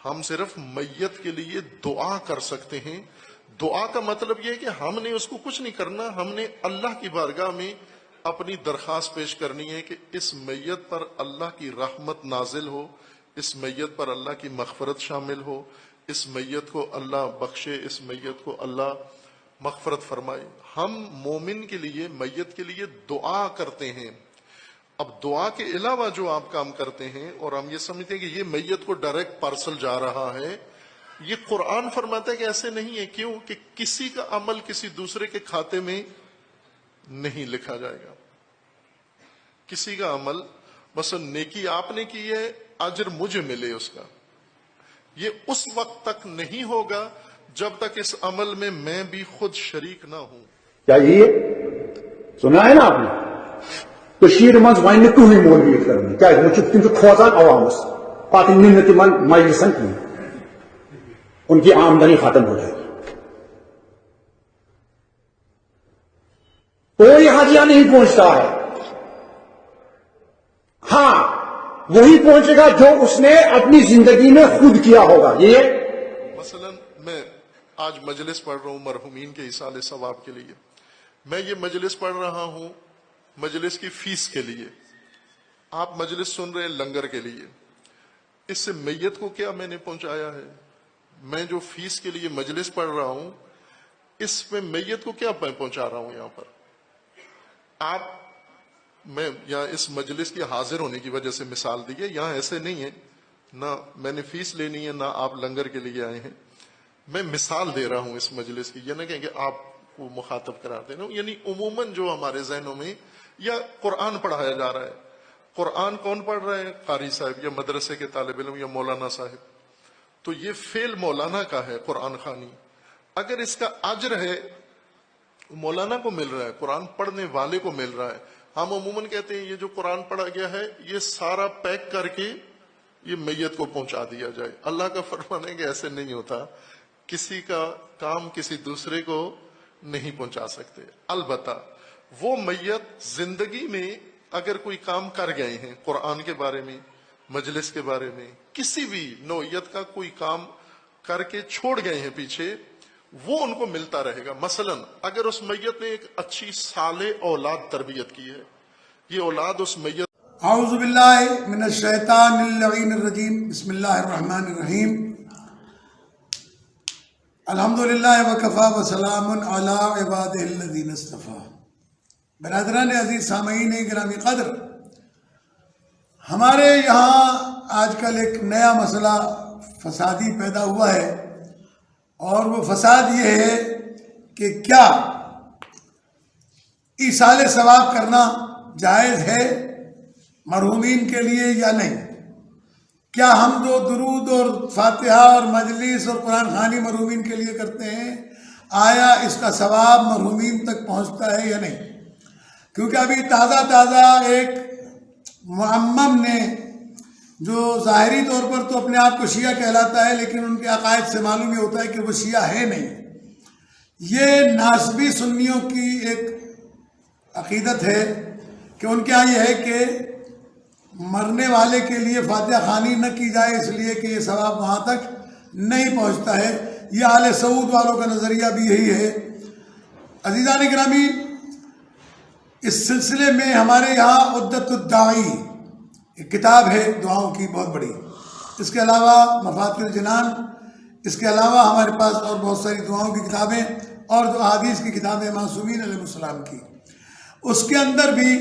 ہم صرف میت کے لیے دعا کر سکتے ہیں. دعا کا مطلب یہ ہے کہ ہم نے اس کو کچھ نہیں کرنا، ہم نے اللہ کی بارگاہ میں اپنی درخواست پیش کرنی ہے کہ اس میت پر اللہ کی رحمت نازل ہو، اس میت پر اللہ کی مغفرت شامل ہو، اس میت کو اللہ بخشے، اس میت کو اللہ مغفرت فرمائے. ہم مومن کے لیے، میت کے لیے دعا کرتے ہیں. اب دعا کے علاوہ جو آپ کام کرتے ہیں اور ہم یہ سمجھتے ہیں کہ یہ میت کو ڈائریکٹ پارسل جا رہا ہے، یہ قرآن فرماتا ہے کہ ایسے نہیں ہے. کیوں؟ کہ کسی کا عمل کسی دوسرے کے کھاتے میں نہیں لکھا جائے گا. کسی کا عمل، مثلا نیکی آپ نے کی ہے، اجر مجھے ملے اس کا، یہ اس وقت تک نہیں ہوگا جب تک اس عمل میں میں بھی خود شریک نہ ہوں. کیا یہ سنا ہے نا آپ نے؟ کشیر مز ون کہیں مولوی کرنے کیا تم کھوژان عوامس پتہ نن تم مجلسن کی ان کی آمدنی ختم ہو جائے گی. کوئی حاجیہ نہیں پہنچتا ہے. ہاں وہی پہنچے گا جو اس نے اپنی زندگی میں خود کیا ہوگا. یہ مثلا میں آج مجلس پڑھ رہا ہوں مرحومین کے ایصال ثواب کے لیے. میں یہ مجلس پڑھ رہا ہوں مجلس کی فیس کے لیے، آپ مجلس سن رہے ہیں لنگر کے لیے. اس سے میت کو کیا میں نے پہنچایا ہے؟ میں جو فیس کے لیے مجلس پڑھ رہا ہوں اس میں میت کو کیا میں پہنچا رہا ہوں؟ یہاں پر آپ، میں یہاں اس مجلس کے حاضر ہونے کی وجہ سے مثال دی ہے، یہاں ایسے نہیں ہے، نہ میں نے فیس لینی ہے نہ آپ لنگر کے لیے آئے ہیں. میں مثال دے رہا ہوں اس مجلس کی، یہ نہ کہیں کہ آپ کو مخاطب قرار دینا. یعنی عموماً جو ہمارے ذہنوں میں، یا قرآن پڑھایا جا رہا ہے، قرآن کون پڑھ رہا ہے؟ قاری صاحب یا مدرسے کے طالب علم یا مولانا صاحب. تو یہ فعل مولانا کا ہے قرآن خوانی. اگر اس کا اجر ہے مولانا کو مل رہا ہے، قرآن پڑھنے والے کو مل رہا ہے. ہم عموماً کہتے ہیں یہ جو قرآن پڑھا گیا ہے یہ سارا پیک کر کے یہ میت کو پہنچا دیا جائے. اللہ کا فرمان ہے کہ ایسے نہیں ہوتا. کسی کا کام کسی دوسرے کو نہیں پہنچا سکتے. البتہ وہ میت زندگی میں اگر کوئی کام کر گئے ہیں، قرآن کے بارے میں، مجلس کے بارے میں، کسی بھی نوعیت کا کوئی کام کر کے چھوڑ گئے ہیں پیچھے، وہ ان کو ملتا رہے گا. مثلا اگر اس میت نے ایک اچھی صالح اولاد تربیت کی ہے، یہ اولاد اس میت. اعوذ باللہ من الشیطان اللعین الرجیم. بسم اللہ الرحمن الرحیم. الحمدللہ وکفا وسلام علی عبادہ الذین اصطفیٰ. برادران عزیز، سامعین گرامی قدر، ہمارے یہاں آج کل ایک نیا مسئلہ فسادی پیدا ہوا ہے، اور وہ فساد یہ ہے کہ کیا ایصال ثواب کرنا جائز ہے مرحومین کے لیے یا نہیں؟ کیا ہم جو درود اور فاتحہ اور مجلس اور قرآن خوانی مرحومین کے لیے کرتے ہیں، آیا اس کا ثواب مرحومین تک پہنچتا ہے یا نہیں؟ کیونکہ ابھی تازہ ایک معمم نے، جو ظاہری طور پر تو اپنے آپ کو شیعہ کہلاتا ہے لیکن ان کے عقائد سے معلوم یہ ہوتا ہے کہ وہ شیعہ ہے نہیں، یہ ناسبی سنیوں کی ایک عقیدت ہے کہ ان کے یہاں یہ ہے کہ مرنے والے کے لیے فاتحہ خوانی نہ کی جائے، اس لیے کہ یہ ثواب وہاں تک نہیں پہنچتا ہے. یہ آل سعود والوں کا نظریہ بھی یہی ہے. عزیزان گرامی، اس سلسلے میں ہمارے یہاں عدت الداعی ایک کتاب ہے دعاؤں کی بہت بڑی. اس کے علاوہ مفاتیح الجنان، اس کے علاوہ ہمارے پاس اور بہت ساری دعاؤں کی کتابیں اور جو احادیث کی کتابیں معصومین علیہ السلام کی، اس کے اندر بھی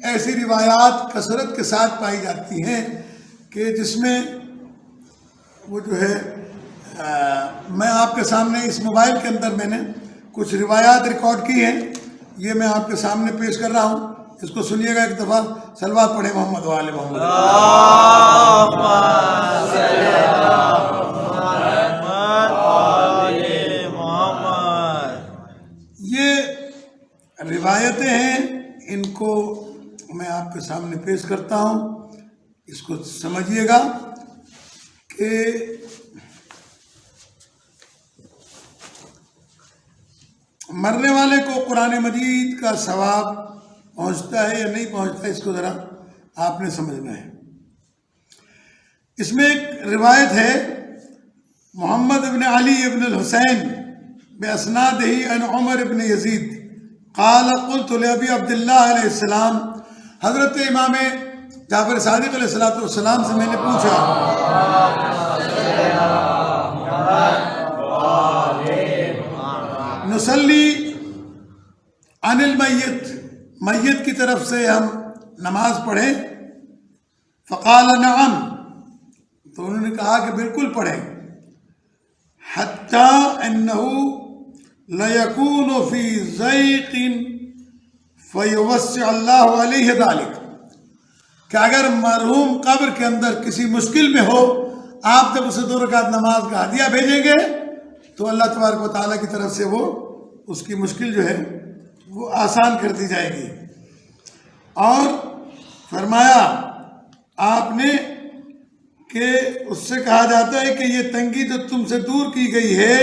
ایسی روایات کثرت کے ساتھ پائی جاتی ہیں کہ جس میں وہ جو ہے، میں آپ کے سامنے اس موبائل کے اندر میں نے کچھ روایات ریکارڈ کی ہیں، یہ میں آپ کے سامنے پیش کر رہا ہوں. اس کو سنیے گا. ایک دفعہ صلوات پڑھیں محمد و آل محمد. یہ روایتیں ہیں، ان کو میں آپ کے سامنے پیش کرتا ہوں. اس کو سمجھیے گا کہ مرنے والے کو قرآن مجید کا ثواب پہنچتا ہے یا نہیں پہنچتا ہے، اس کو ذرا آپ نے سمجھنا ہے. اس میں ایک روایت ہے محمد ابن علی ابن الحسین باسنادہ عن عمر ابن یزید قال قلت لابی عبداللہ علیہ السلام، حضرت امام جعفر صادق علیہ السلام سے میں نے پوچھا نصلی عن المیت، میت کی طرف سے ہم نماز پڑھیں؟ فقال نعم، تو انہوں نے کہا کہ بالکل پڑھیں. حتی انہ لیکون فی ضیق فیوسع اللہ علیہ ذلک، کہ اگر مرحوم قبر کے اندر کسی مشکل میں ہو، آپ جب اسے 2 رکعت نماز کا ہدیہ بھیجیں گے تو اللہ تبارک و تعالیٰ کی طرف سے وہ اس کی مشکل جو ہے وہ آسان کر دی جائے گی. اور فرمایا آپ نے کہ اس سے کہا جاتا ہے کہ یہ تنگی جو تم سے دور کی گئی ہے،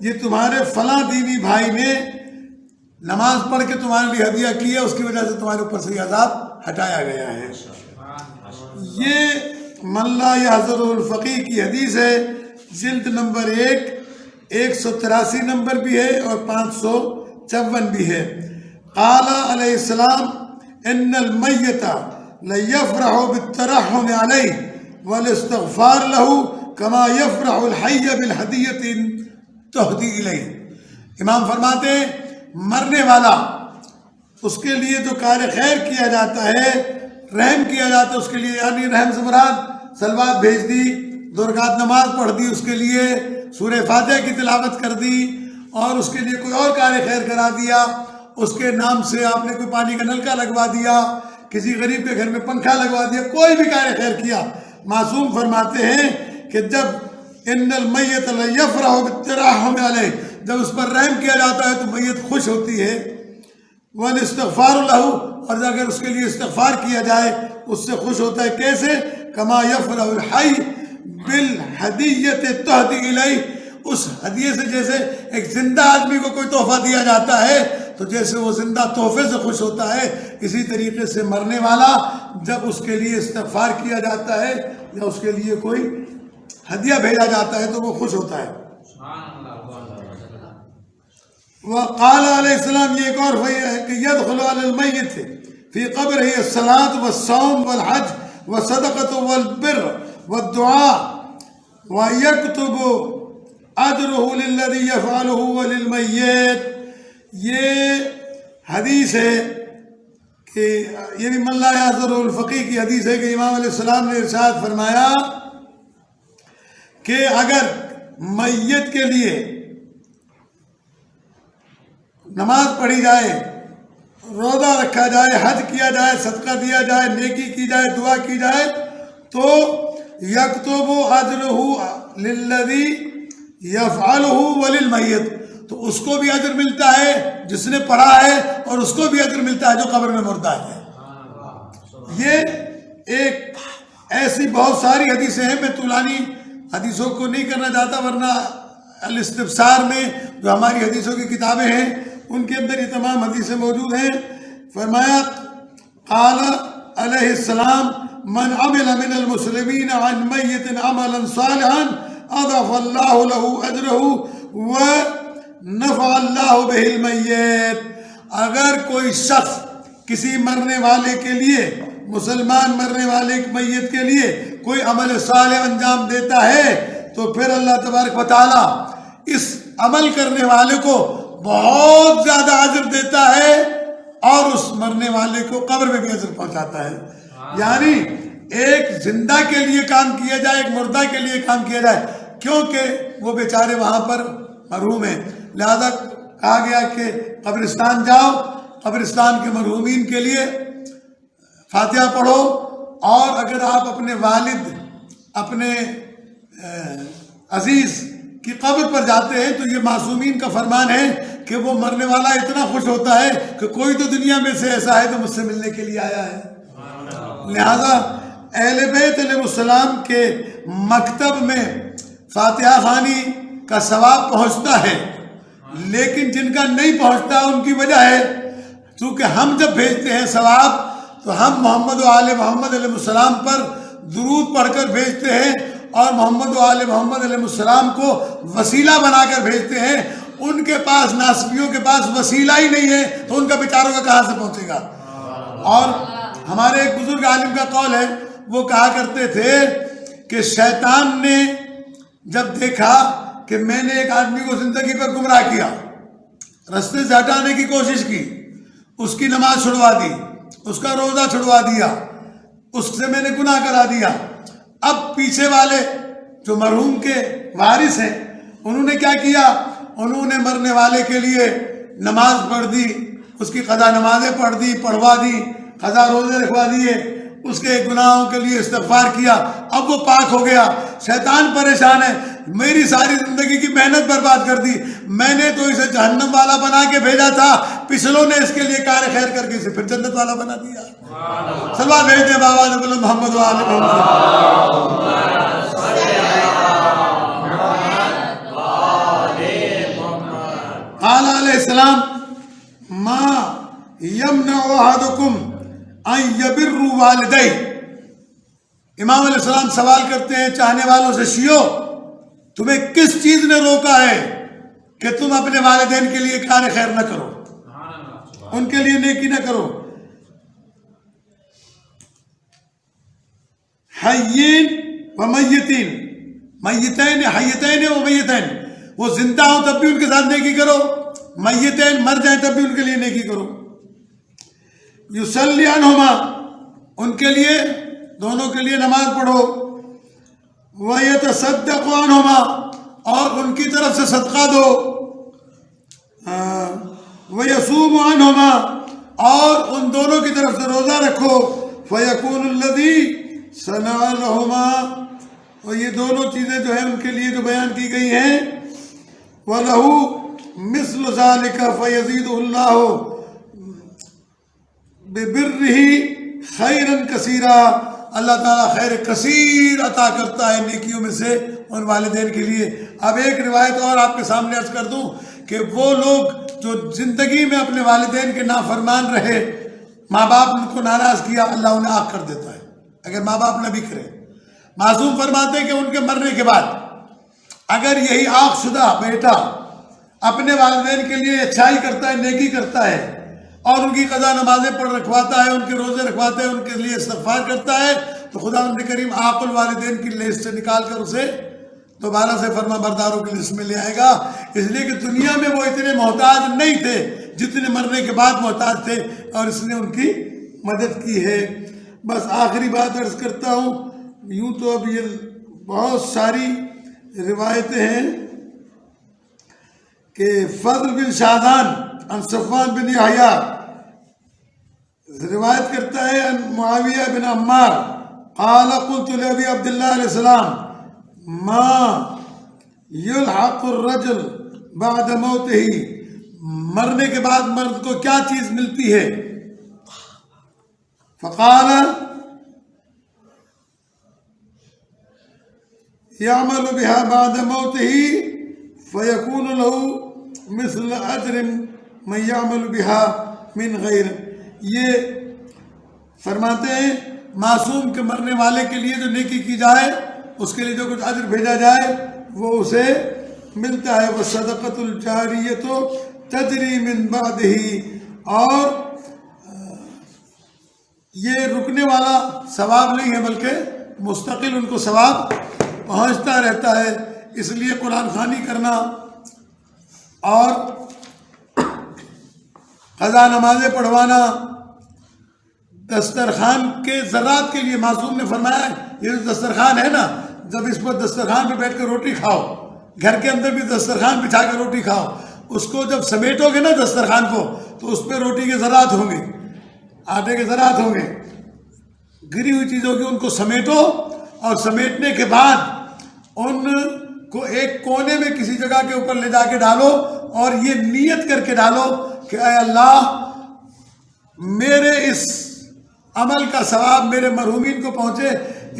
یہ تمہارے فلاں دینی بھائی نے نماز پڑھ کے تمہارے لیے ہدیہ کیا، اس کی وجہ سے تمہارے اوپر سے یہ عذاب ہٹایا گیا ہے. یہ من لا یحضر الفقیہ کی حدیث ہے، جلد نمبر 1 183 نمبر بھی ہے اور 554 بھی ہے. قال علیہ السلام ان المیت لیفرح بالترحم علیہ والاستغفار له کما یفرح الحی بالہدیۃ تہدی الیہ. امام فرماتے ہیں مرنے والا، اس کے لیے جو کار خیر کیا جاتا ہے، رحم کیا جاتا ہے اس کے لیے، یعنی رحم سے مراد سلوات بھیج دی، 2 رکعت نماز پڑھ دی، اس کے لیے سورہ فاتحہ کی تلاوت کر دی، اور اس کے لیے کوئی اور کار خیر کرا دیا، اس کے نام سے آپ نے کوئی پانی کا نلکا لگوا دیا، کسی غریب کے گھر میں پنکھا لگوا دیا، کوئی بھی کار خیر کیا. معصوم فرماتے ہیں کہ جب ان المیت لیفرح بالترحم علیہ، جب اس پر رحم کیا جاتا ہے تو میت خوش ہوتی ہے. والاستغفار له، اور اگر اس کے لیے استغفار کیا جائے اس سے خوش ہوتا ہے. کیسے؟ کما یفرح الحی بالہدیۃ تہدی الیہ، اس ہدیے سے جیسے ایک زندہ آدمی کو کوئی تحفہ دیا جاتا ہے تو جیسے وہ زندہ تحفے سے خوش ہوتا ہے، اسی طریقے سے مرنے والا جب اس کے لیے استغفار کیا جاتا ہے یا اس کے لیے کوئی ہدیہ بھیجا جاتا ہے تو وہ خوش ہوتا ہے. وقال علیہ السلام، یہ ایک اور ہے کہ يدخل على المیت فی قبرہ الصلاۃ والصوم والحج والصدقۃ والبر والدعاء ويكتب اجرہ للذی یفعلہ وللمیت. یہ حدیث ہے کہ یہ بھی من لا یحضر الفقیہ کی حدیث ہے کہ امام علیہ السلام نے ارشاد فرمایا کہ اگر میت کے لیے نماز پڑھی جائے، روزہ رکھا جائے، حج کیا جائے، صدقہ دیا جائے، نیکی کی جائے، دعا کی جائے تو یکتب اجرہ للذی یفعلہ وللمیت، تو اس کو بھی اجر ملتا ہے جس نے پڑھا ہے اور اس کو بھی اجر ملتا ہے جو قبر میں مردہ ہے. یہ ایک ایسی بہت ساری حدیثیں ہیں، میں طولانی حدیثوں کو نہیں کرنا چاہتا، ورنہ الاستبصار میں جو ہماری حدیثوں کی کتابیں ہیں ان کے اندر یہ تمام حدیثیں موجود ہیں. فرمایا قال علیہ السلام من عمل من المسلمین عن میت عملا صالحا اضاف اللہ له اجرہ ونفع اللہ بہ المیت. اگر کوئی شخص کسی مرنے والے کے لیے، مسلمان مرنے والے میت کے لیے کوئی عمل صالح انجام دیتا ہے تو پھر اللہ تبارک و تعالی اس عمل کرنے والے کو بہت زیادہ اجر دیتا ہے اور اس مرنے والے کو قبر میں بھی اجر پہنچاتا ہے. یعنی ایک زندہ کے لیے کام کیا جائے، ایک مردہ کے لیے کام کیا جائے، کیونکہ وہ بیچارے وہاں پر مرحوم ہیں، لہذا کہا گیا کہ قبرستان جاؤ، قبرستان کے مرحومین کے لیے فاتحہ پڑھو، اور اگر آپ اپنے والد، اپنے عزیز کی قبر پر جاتے ہیں تو یہ معصومین کا فرمان ہے کہ وہ مرنے والا اتنا خوش ہوتا ہے کہ کوئی تو دنیا میں سے ایسا ہے جو مجھ سے ملنے کے لیے آیا ہے. لہذا اہل بیت علیہ السلام کے مکتب میں فاتحہ خوانی کا ثواب پہنچتا ہے، لیکن جن کا نہیں پہنچتا ان کی وجہ ہے چونکہ ہم جب بھیجتے ہیں ثواب تو ہم محمد و آل محمد علیہ السلام پر درود پڑھ کر بھیجتے ہیں، اور محمد و آل محمد علیہ السلام کو وسیلہ بنا کر بھیجتے ہیں، ان کے پاس، ناسبیوں کے پاس وسیلہ ہی نہیں ہے تو ان کا بیچاروں کا کہاں سے پہنچے گا؟ اور ہمارے ایک بزرگ عالم کا قول ہے، وہ کہا کرتے تھے کہ شیطان نے جب دیکھا کہ میں نے ایک آدمی کو زندگی پر گمراہ کیا، رستے سے ہٹانے کی کوشش کی، اس کی نماز چھڑوا دی، اس کا روزہ چھڑوا دیا، اس سے میں نے گناہ کرا دیا، اب پیچھے والے جو مرحوم کے وارث ہیں انہوں نے کیا کیا؟ انہوں نے مرنے والے کے لیے نماز پڑھ دی، اس کی قضا نمازیں پڑھ دی، پڑھوا دی، قضا روزے رکھوا دیے، اس کے گناہوں کے لیے استغفار کیا، اب وہ پاک ہو گیا۔ شیطان پریشان ہے، میری ساری زندگی کی محنت برباد کر دی، میں نے تو اسے جہنم والا بنا کے بھیجا تھا، پچھلوں نے اس کے لیے کار خیر کر کے اسے پھر جنت والا بنا دیا۔ صلوات بھیج دیں بابا نبی محمد و آل محمد۔ قال علیہ السلام ما یمنع احدکم ان یبر والدی۔ امام علیہ السلام سوال کرتے ہیں چاہنے والوں سے، شیعو تمہیں کس چیز نے روکا ہے کہ تم اپنے والدین کے لیے کار خیر نہ کرو، ان کے لیے نیکی نہ کرو؟ حیین و میتین، میتین حیتین و میتین، وہ زندہ ہوں تب بھی ان کے ساتھ نیکی کرو، میتین مر جائیں تب بھی ان کے لیے نیکی کرو۔ یصلی عنہما، ان کے لیے، دونوں کے لیے نماز پڑھو، ویتصدق عنہما، اور ان کی طرف سے صدقہ دو، ویصوم عنہما، اور ان دونوں کی طرف سے روزہ رکھو، فیکون الذی صنع لہما، اور یہ دونوں چیزیں جو ہیں ان کے لیے جو بیان کی گئی ہیں، وَلَهُ مِثْلُ ذَلِكَ فَيَزِيدُ اللَّهُ بِبِرِّهِ خَيْرًا كَثِيرًا، اللہ تعالیٰ خیر کثیر عطا کرتا ہے نیکیوں میں سے ان والدین کے لیے۔ اب ایک روایت اور آپ کے سامنے عرض کر دوں کہ وہ لوگ جو زندگی میں اپنے والدین کے نافرمان رہے، ماں باپ ان کو ناراض کیا، اللہ انہیں آگ کر دیتا ہے اگر ماں باپ نہ بھی کرے۔ معصوم فرماتے ہیں کہ ان کے مرنے کے بعد اگر یہی آگ شدہ بیٹا اپنے والدین کے لیے اچھائی کرتا ہے، نیکی کرتا ہے، اور ان کی قضا نمازیں پڑھ رکھواتا ہے، ان کے روزے رکھواتا ہے، ان کے لیے استغفار کرتا ہے، تو خدا کریم عاقل والدین کی لسٹ سے نکال کر اسے دوبارہ سے فرما برداروں کی لسٹ میں لے آئے گا، اس لیے کہ دنیا میں وہ اتنے محتاج نہیں تھے جتنے مرنے کے بعد محتاج تھے، اور اس نے ان کی مدد کی ہے۔ بس آخری بات عرض کرتا ہوں، یوں تو اب یہ بہت ساری روایتیں ہیں کہ فضل بن شادان عن صفوان بن یحییٰ روایت کرتا ہے عن معاویہ بن عمار قال قلت لأبی عبداللہ علیہ السلام ما یلحق الرجل بعد موتہ، مرنے کے بعد مرد کو کیا چیز ملتی ہے؟ فقال يعمل بها بعد موته فيكون له مثل اجر من يعمل بها من غير۔ یہ فرماتے ہیں معصوم کے مرنے والے کے لیے جو نیکی کی جائے اس کے لیے جو کچھ اجر بھیجا جائے وہ اسے ملتا ہے۔ والصدقۃ الجاریۃ تجری من بعدہ، اور یہ رکنے والا ثواب نہیں ہے بلکہ مستقل ان کو ثواب پہنچتا رہتا ہے۔ اس لیے قرآن خوانی کرنا اور قضا نمازیں پڑھوانا، دسترخوان کے ذرات کے لیے معصوم نے فرمایا ہے، یہ جو دسترخوان ہے نا، جب اس پر دسترخوان پہ بیٹھ کر روٹی کھاؤ، گھر کے اندر بھی دسترخوان بچھا کر روٹی کھاؤ، اس کو جب سمیٹو گے نا دسترخوان کو تو اس پہ روٹی کے ذرات ہوں گے، آٹے کے ذرات ہوں گے، گری ہوئی چیزوں کی، ان کو سمیٹو، اور سمیٹنے کے بعد ان کو ایک کونے میں کسی جگہ کے اوپر لے جا کے ڈالو، اور یہ نیت کر کے ڈالو کہ اے اللہ میرے اس عمل کا ثواب میرے مرحومین کو پہنچے۔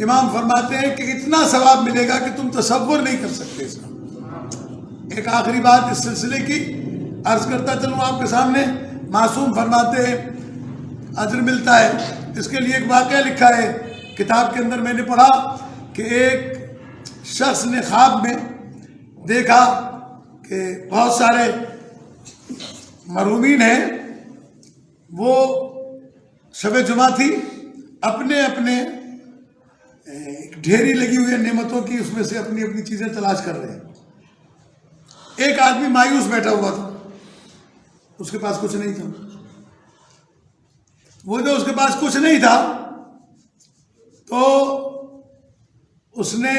امام فرماتے ہیں کہ اتنا ثواب ملے گا کہ تم تصور نہیں کر سکتے اس کا۔ ایک آخری بات اس سلسلے کی عرض کرتا چلوں آپ کے سامنے، معصوم فرماتے ہیں اجر ملتا ہے، اس کے لیے ایک واقعہ لکھا ہے کتاب کے اندر، میں نے پڑھا کہ ایک شخص نے خواب میں دیکھا کہ بہت سارے مرحومین ہیں، وہ شب جمعہ تھی، اپنے اپنے ایک ڈھیری لگی ہوئی ہے نعمتوں کی، اس میں سے اپنی اپنی چیزیں تلاش کر رہے ہیں۔ ایک آدمی مایوس بیٹھا ہوا تھا، اس کے پاس کچھ نہیں تھا۔ وہ جو اس کے پاس کچھ نہیں تھا تو اس نے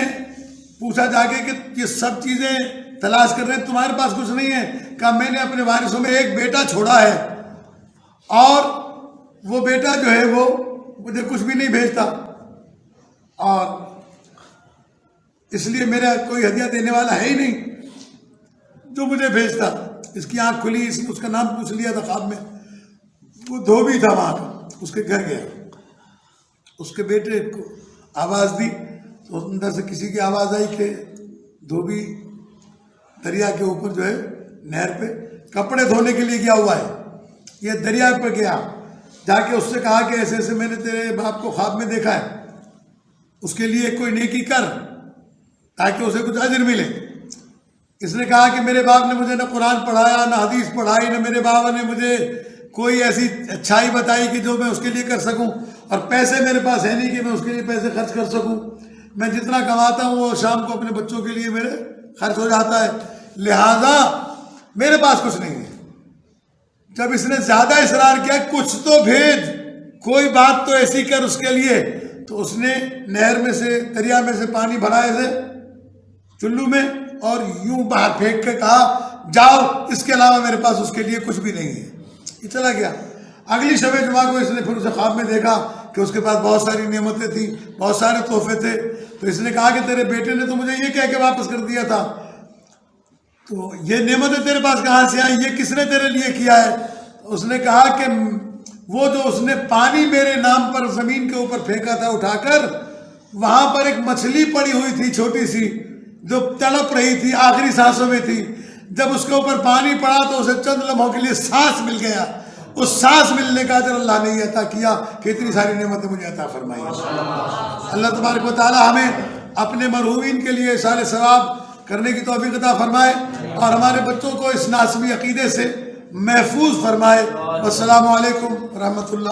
پوچھا جا کے کہ یہ سب چیزیں تلاش کر رہے ہیں، تمہارے پاس کچھ نہیں ہے؟ کہا میں نے اپنے وارثوں میں ایک بیٹا چھوڑا ہے، اور وہ بیٹا جو ہے وہ مجھے کچھ بھی نہیں بھیجتا، اور اس لیے میرا کوئی ہدیہ دینے والا ہے ہی نہیں جو مجھے بھیجتا۔ اس کی آنکھ کھلی، اس نے اس کا نام پوچھ لیا تھا خواب میں، وہ دھوبی تھا وہاں کا، اس کے گھر گیا، اس کے بیٹے کو آواز دی تو اندر سے کسی کی آواز آئی کہ دھوبی دریا کے اوپر جو ہے نہر پہ کپڑے دھونے کے لیے گیا ہوا ہے، یہ دریا پہ گیا، جا کے اس سے کہا کہ ایسے ایسے میں نے تیرے باپ کو خواب میں دیکھا ہے، اس کے لیے کوئی نیکی کر تاکہ اسے کچھ اجر ملے۔ اس نے کہا کہ میرے باپ نے مجھے نہ قرآن پڑھایا، نہ حدیث پڑھائی، نہ میرے بابا نے مجھے کوئی ایسی اچھائی بتائی کہ جو میں اس کے لیے کر سکوں، اور پیسے میرے پاس ہے نہیں کہ میں اس کے لیے پیسے خرچ کر سکوں، میں جتنا کماتا ہوں وہ شام کو اپنے بچوں کے لیے میرے خرچ ہو جاتا ہے، لہذا میرے پاس کچھ نہیں ہے۔ جب اس نے زیادہ اصرار کیا کچھ تو بھیج، کوئی بات تو ایسی کر اس کے لیے، تو اس نے نہر میں سے، دریا میں سے پانی بھرا ایسے چلو میں اور یوں باہر پھینک کے کہا جاؤ، اس کے علاوہ میرے پاس اس کے لیے کچھ بھی نہیں ہے، یہ چلا گیا۔ اگلی شب جمعہ کو اس نے پھر اسے خواب میں دیکھا کہ اس کے پاس بہت ساری نعمتیں تھیں، بہت سارے تحفے تھے، تو اس نے کہا کہ تیرے بیٹے نے تو مجھے یہ کہہ کے واپس کر دیا تھا، تو یہ نعمتیں تیرے پاس کہاں سے آئیں، یہ کس نے تیرے لیے کیا ہے؟ اس نے کہا کہ وہ جو اس نے پانی میرے نام پر زمین کے اوپر پھینکا تھا اٹھا کر، وہاں پر ایک مچھلی پڑی ہوئی تھی چھوٹی سی جو تڑپ رہی تھی، آخری سانسوں میں تھی، جب اس کے اوپر پانی پڑا تو اسے چند لمحوں کے لیے سانس مل گیا، اس سانس ملنے کا اجر اللہ نے یہ عطا کیا کہ اتنی ساری نعمتیں مجھے عطا فرمائی۔ اللہ تبارک و تعالی ہمیں اپنے مرحومین کے لیے احسان ثواب کرنے کی توفیق عطا فرمائے، اور ہمارے بچوں کو اس ناسبی عقیدے سے محفوظ فرمائے۔ والسلام علیکم ورحمۃ اللہ۔